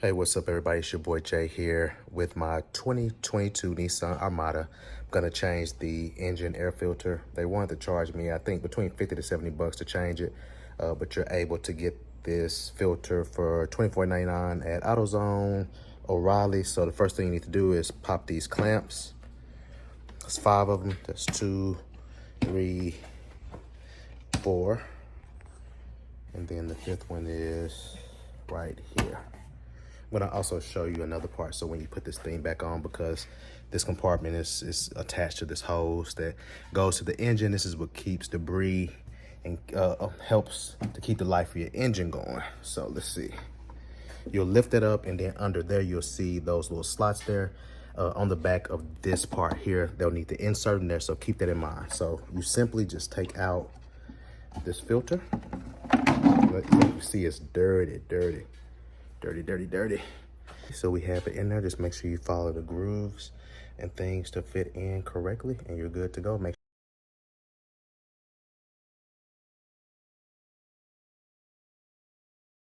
Hey, what's up, everybody? It's your boy Jay here with my 2022 Nissan Armada. I'm gonna change the engine air filter. They wanted to charge me, I think, between 50 to 70 bucks to change it, but you're able to get this filter for $24.99 at AutoZone, O'Reilly. So the first thing you need to do is pop these clamps. There's 5 of them. That's 2, 3, 4, and then the 5th one is right here. I'm gonna also show you another part. So when you put this thing back on, because this compartment is attached to this hose that goes to the engine, this is what keeps debris and helps to keep the life of your engine going. So let's see. You'll lift it up, and then under there you'll see those little slots there. On the back of this part here, they'll need to insert in there, so keep that in mind. So you simply just take out this filter. You see it's dirty. So we have it in there. Just make sure you follow the grooves and things to fit in correctly, and you're good to go.